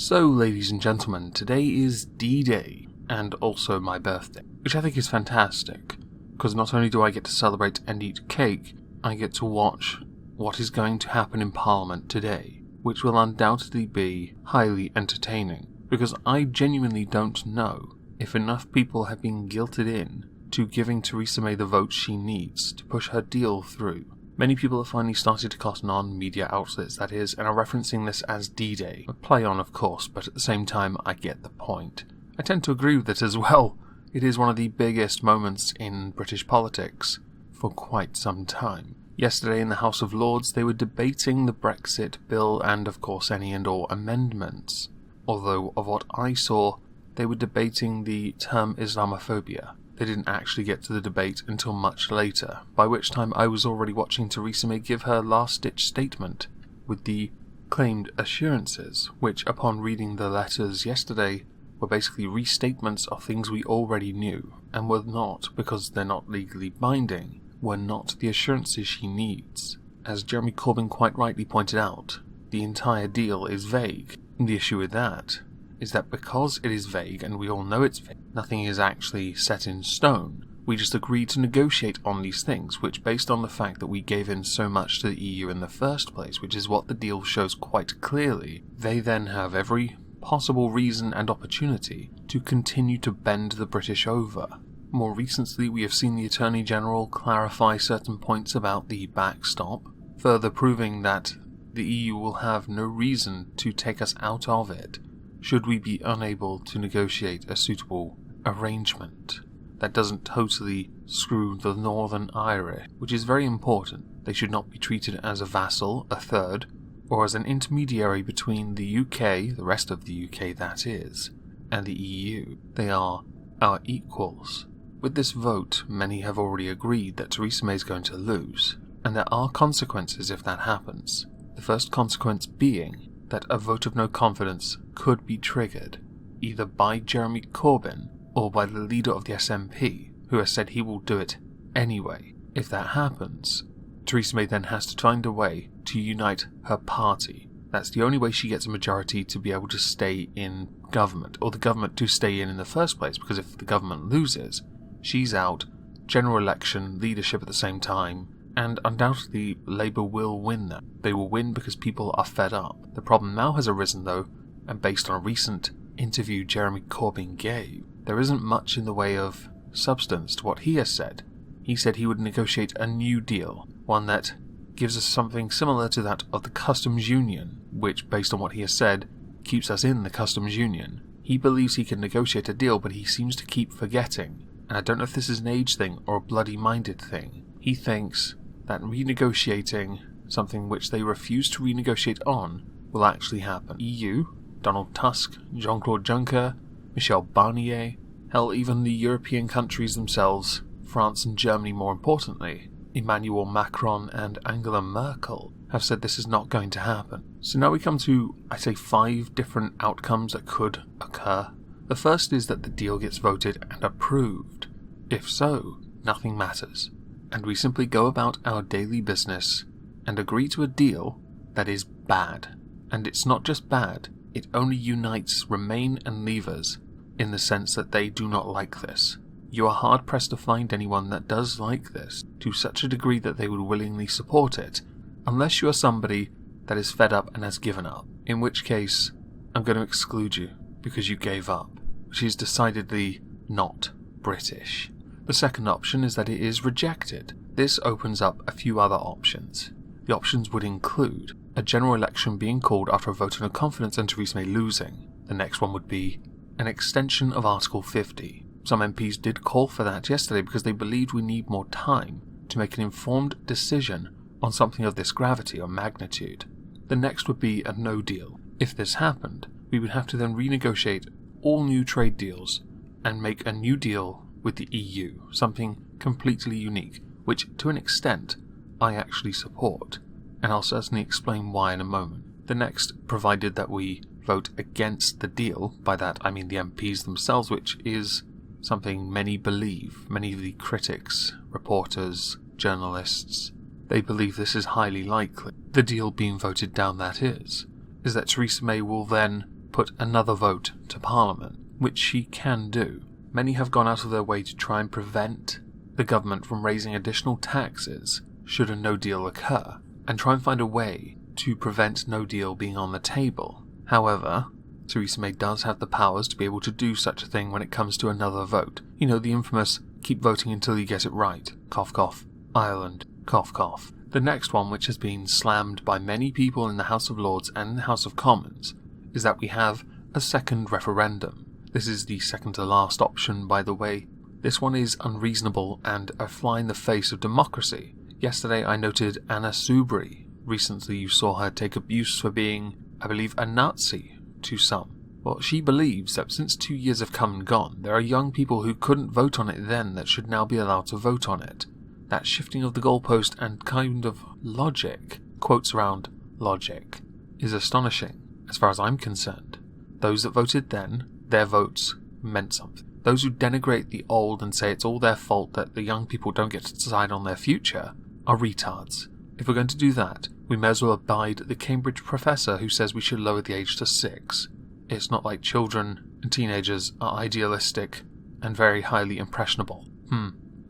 So, ladies and gentlemen, today is D-Day, and also my birthday, which I think is fantastic, because not only do I get to celebrate and eat cake, I get to watch what is going to happen in Parliament today, which will undoubtedly be highly entertaining, because I genuinely don't know if enough people have been guilted in to giving Theresa May the vote she needs to push her deal through. Many people have finally started to cotton on, media outlets that is, and are referencing this as D-Day. A play on, of course, but at the same time I get the point. I tend to agree with it as well. It is one of the biggest moments in British politics for quite some time. Yesterday in the House of Lords they were debating the Brexit bill and of course any and all amendments. Although of what I saw, they were debating the term Islamophobia. They didn't actually get to the debate until much later, by which time I was already watching Theresa May give her last-ditch statement with the claimed assurances, which upon reading the letters yesterday were basically restatements of things we already knew, and were not, because they're not legally binding, were not the assurances she needs. As Jeremy Corbyn quite rightly pointed out, the entire deal is vague, and the issue with that is that because it is vague, and we all know it's vague, nothing is actually set in stone. We just agreed to negotiate on these things, which based on the fact that we gave in so much to the EU in the first place, which is what the deal shows quite clearly, they then have every possible reason and opportunity to continue to bend the British over. More recently, we have seen the Attorney General clarify certain points about the backstop, further proving that the EU will have no reason to take us out of it should we be unable to negotiate a suitable arrangement that doesn't totally screw the Northern Irish, which is very important. They should not be treated as a vassal, a third, or as an intermediary between the UK, the rest of the UK that is, and the EU. They are our equals. With this vote, many have already agreed that Theresa May is going to lose, and there are consequences if that happens. The first consequence being that a vote of no confidence could be triggered, either by Jeremy Corbyn or by the leader of the SNP, who has said he will do it anyway. If that happens, Theresa May then has to find a way to unite her party. That's the only way she gets a majority to be able to stay in government, or the government to stay in the first place, because if the government loses, she's out, general election, leadership at the same time, and undoubtedly Labour will win that. They will win because people are fed up. The problem now has arisen though, and based on a recent interview Jeremy Corbyn gave, there isn't much in the way of substance to what he has said. He said he would negotiate a new deal, one that gives us something similar to that of the customs union, which, based on what he has said, keeps us in the customs union. He believes he can negotiate a deal, but he seems to keep forgetting, and I don't know if this is an age thing or a bloody-minded thing. He thinks that renegotiating something which they refuse to renegotiate on will actually happen. EU, Donald Tusk, Jean-Claude Juncker, Michel Barnier, hell, even the European countries themselves, France and Germany more importantly, Emmanuel Macron and Angela Merkel, have said this is not going to happen. So now we come to, I say, 5 different outcomes that could occur. The first is that the deal gets voted and approved. If so, nothing matters, and we simply go about our daily business and agree to a deal that is bad. And it's not just bad, it only unites Remain and Leavers in the sense that they do not like this. You are hard-pressed to find anyone that does like this, to such a degree that they would willingly support it, unless you are somebody that is fed up and has given up, in which case I'm going to exclude you because you gave up, which is decidedly not British. The second option is that it is rejected. This opens up a few other options. The options would include a general election being called after a vote of no confidence and Theresa May losing. The next one would be an extension of Article 50. Some MPs did call for that yesterday because they believed we need more time to make an informed decision on something of this gravity or magnitude. The next would be a no deal. If this happened, we would have to then renegotiate all new trade deals and make a new deal with the EU, something completely unique, which to an extent I actually support, and I'll certainly explain why in a moment. The next, provided that we vote against the deal, by that I mean the MPs themselves, which is something many believe, many of the critics, reporters, journalists, they believe this is highly likely. The deal being voted down, that is that Theresa May will then put another vote to Parliament, which she can do. Many have gone out of their way to try and prevent the government from raising additional taxes should a no deal occur, and try and find a way to prevent no deal being on the table. However, Theresa May does have the powers to be able to do such a thing when it comes to another vote. You know, the infamous keep voting until you get it right. Cough cough. Ireland. Cough cough. The next one, which has been slammed by many people in the House of Lords and in the House of Commons, is that we have a second referendum. This is the second to last option, by the way. This one is unreasonable and a fly in the face of democracy. Yesterday I noted Anna Soubry. Recently you saw her take abuse for being, I believe, a Nazi to some. Well, she believes that since 2 years have come and gone, there are young people who couldn't vote on it then that should now be allowed to vote on it. That shifting of the goalpost and kind of logic, quotes around logic, is astonishing, as far as I'm concerned. Those that voted then, their votes meant something. Those who denigrate the old and say it's all their fault that the young people don't get to decide on their future are retards. If we're going to do that, we may as well abide the Cambridge professor who says we should lower the age to 6. It's not like children and teenagers are idealistic and very highly impressionable.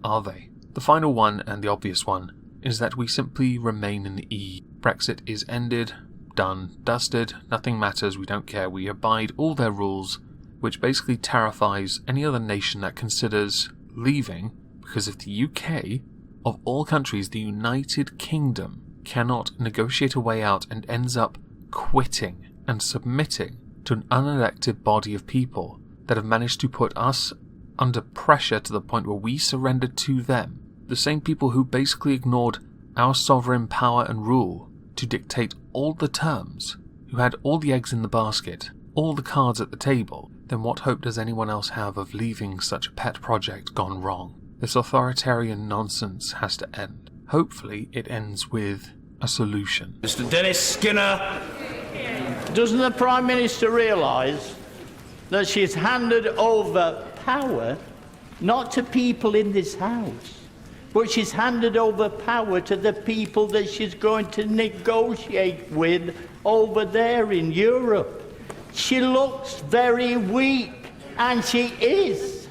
Are they? The final one, and the obvious one, is that we simply remain in the EU. Brexit is ended, done, dusted, nothing matters, we don't care, we abide all their rules, which basically terrifies any other nation that considers leaving, because if the UK, of all countries, the United Kingdom, cannot negotiate a way out and ends up quitting and submitting to an unelected body of people that have managed to put us under pressure to the point where we surrendered to them, the same people who basically ignored our sovereign power and rule to dictate all the terms, who had all the eggs in the basket, all the cards at the table, then what hope does anyone else have of leaving such a pet project gone wrong? This authoritarian nonsense has to end. Hopefully it ends with a solution. Mr. Dennis Skinner. Doesn't the Prime Minister realise that she's handed over power not to people in this House, but she's handed over power to the people that she's going to negotiate with over there in Europe? She looks very weak, and she is.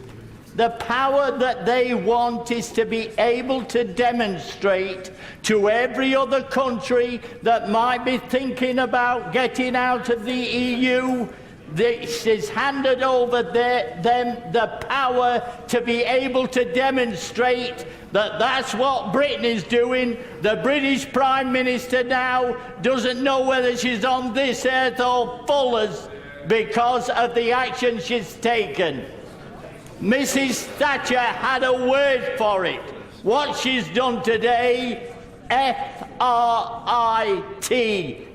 The power that they want is to be able to demonstrate to every other country that might be thinking about getting out of the EU, that she's handed over them the power to be able to demonstrate that that's what Britain is doing. The British Prime Minister now doesn't know whether she's on this earth or Fuller's because of the action she's taken. Mrs. Thatcher had a word for it. What she's done today, F-R-I-T,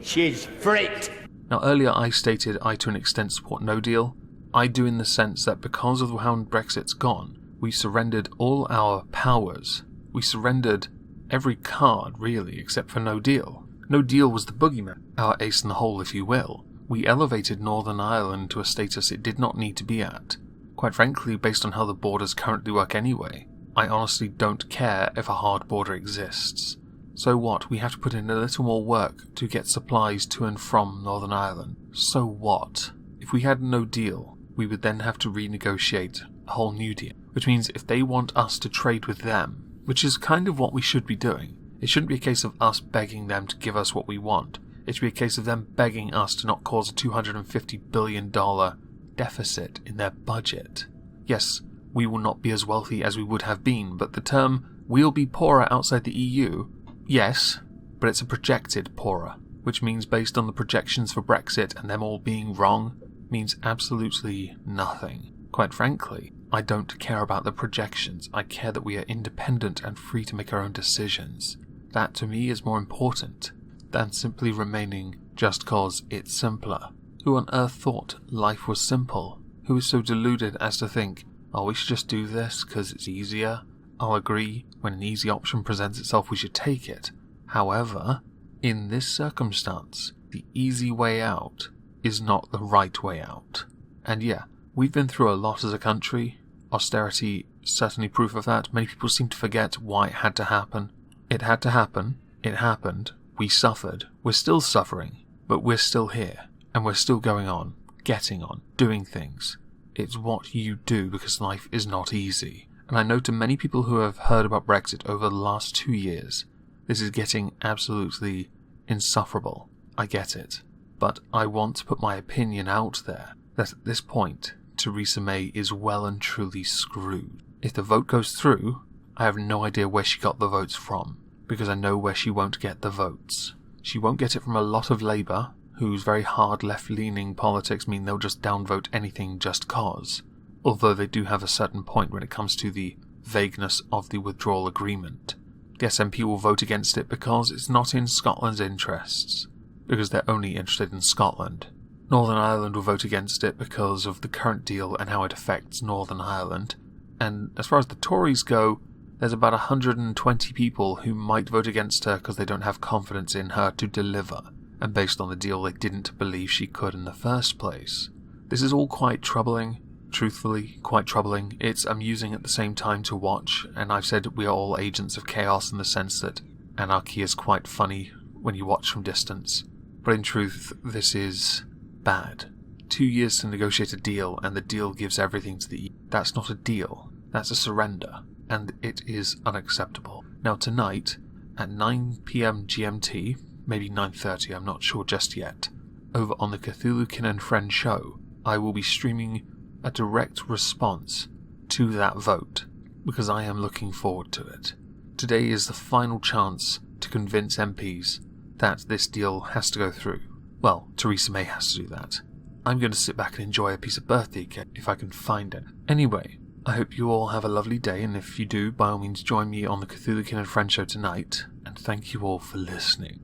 she's frit. Now earlier I stated I to an extent support no deal. I do in the sense that because of how Brexit's gone, we surrendered all our powers. We surrendered every card, really, except for no deal. No deal was the boogeyman, our ace in the hole, if you will. We elevated Northern Ireland to a status it did not need to be at. Quite frankly, based on how the borders currently work anyway, I honestly don't care if a hard border exists. So what? We have to put in a little more work to get supplies to and from Northern Ireland. So what? If we had no deal, we would then have to renegotiate a whole new deal. Which means if they want us to trade with them, which is kind of what we should be doing, it shouldn't be a case of us begging them to give us what we want. It should be a case of them begging us to not cause a $250 billion deficit in their budget. Yes, we will not be as wealthy as we would have been, but the term, we'll be poorer outside the EU, yes, but it's a projected poorer, which means based on the projections for Brexit and them all being wrong, means absolutely nothing. Quite frankly, I don't care about the projections. I care that we are independent and free to make our own decisions. That to me is more important than simply remaining just cause it's simpler. Who on earth thought life was simple? Who is so deluded as to think, oh, we should just do this because it's easier? I'll agree, when an easy option presents itself we should take it. However, in this circumstance, the easy way out is not the right way out. And yeah, we've been through a lot as a country. Austerity certainly proof of that. Many people seem to forget why it had to happen. It had to happen. It happened. We suffered. We're still suffering. But we're still here. And we're still going on. getting on, doing things. It's what you do, because life is not easy. And I know to many people who have heard about Brexit over the last 2 years, this is getting absolutely insufferable. I get it. But I want to put my opinion out there that at this point, Theresa May is well and truly screwed. If the vote goes through, I have no idea where she got the votes from, because I know where she won't get the votes. She won't get it from a lot of Labour, whose very hard left-leaning politics mean they'll just downvote anything just cause, although they do have a certain point when it comes to the vagueness of the withdrawal agreement. The SNP will vote against it because it's not in Scotland's interests, because they're only interested in Scotland. Northern Ireland will vote against it because of the current deal and how it affects Northern Ireland. And as far as the Tories go, there's about 120 people who might vote against her because they don't have confidence in her to deliver, and based on the deal they didn't believe she could in the first place. This is all quite troubling, truthfully, quite troubling. It's amusing at the same time to watch, and I've said we are all agents of chaos in the sense that anarchy is quite funny when you watch from distance. But in truth, this is bad. 2 years to negotiate a deal, and the deal gives everything to the EU. That's not a deal. That's a surrender. And it is unacceptable. Now tonight, at 9 PM GMT, maybe 9:30, I'm not sure just yet, over on the Cthulhu-Kin and Friends show, I will be streaming a direct response to that vote, because I am looking forward to it. Today is the final chance to convince MPs that this deal has to go through. Well, Theresa May has to do that. I'm going to sit back and enjoy a piece of birthday cake if I can find it. Anyway, I hope you all have a lovely day, and if you do, by all means join me on the Cthulhu-Kin and Friends show tonight, and thank you all for listening.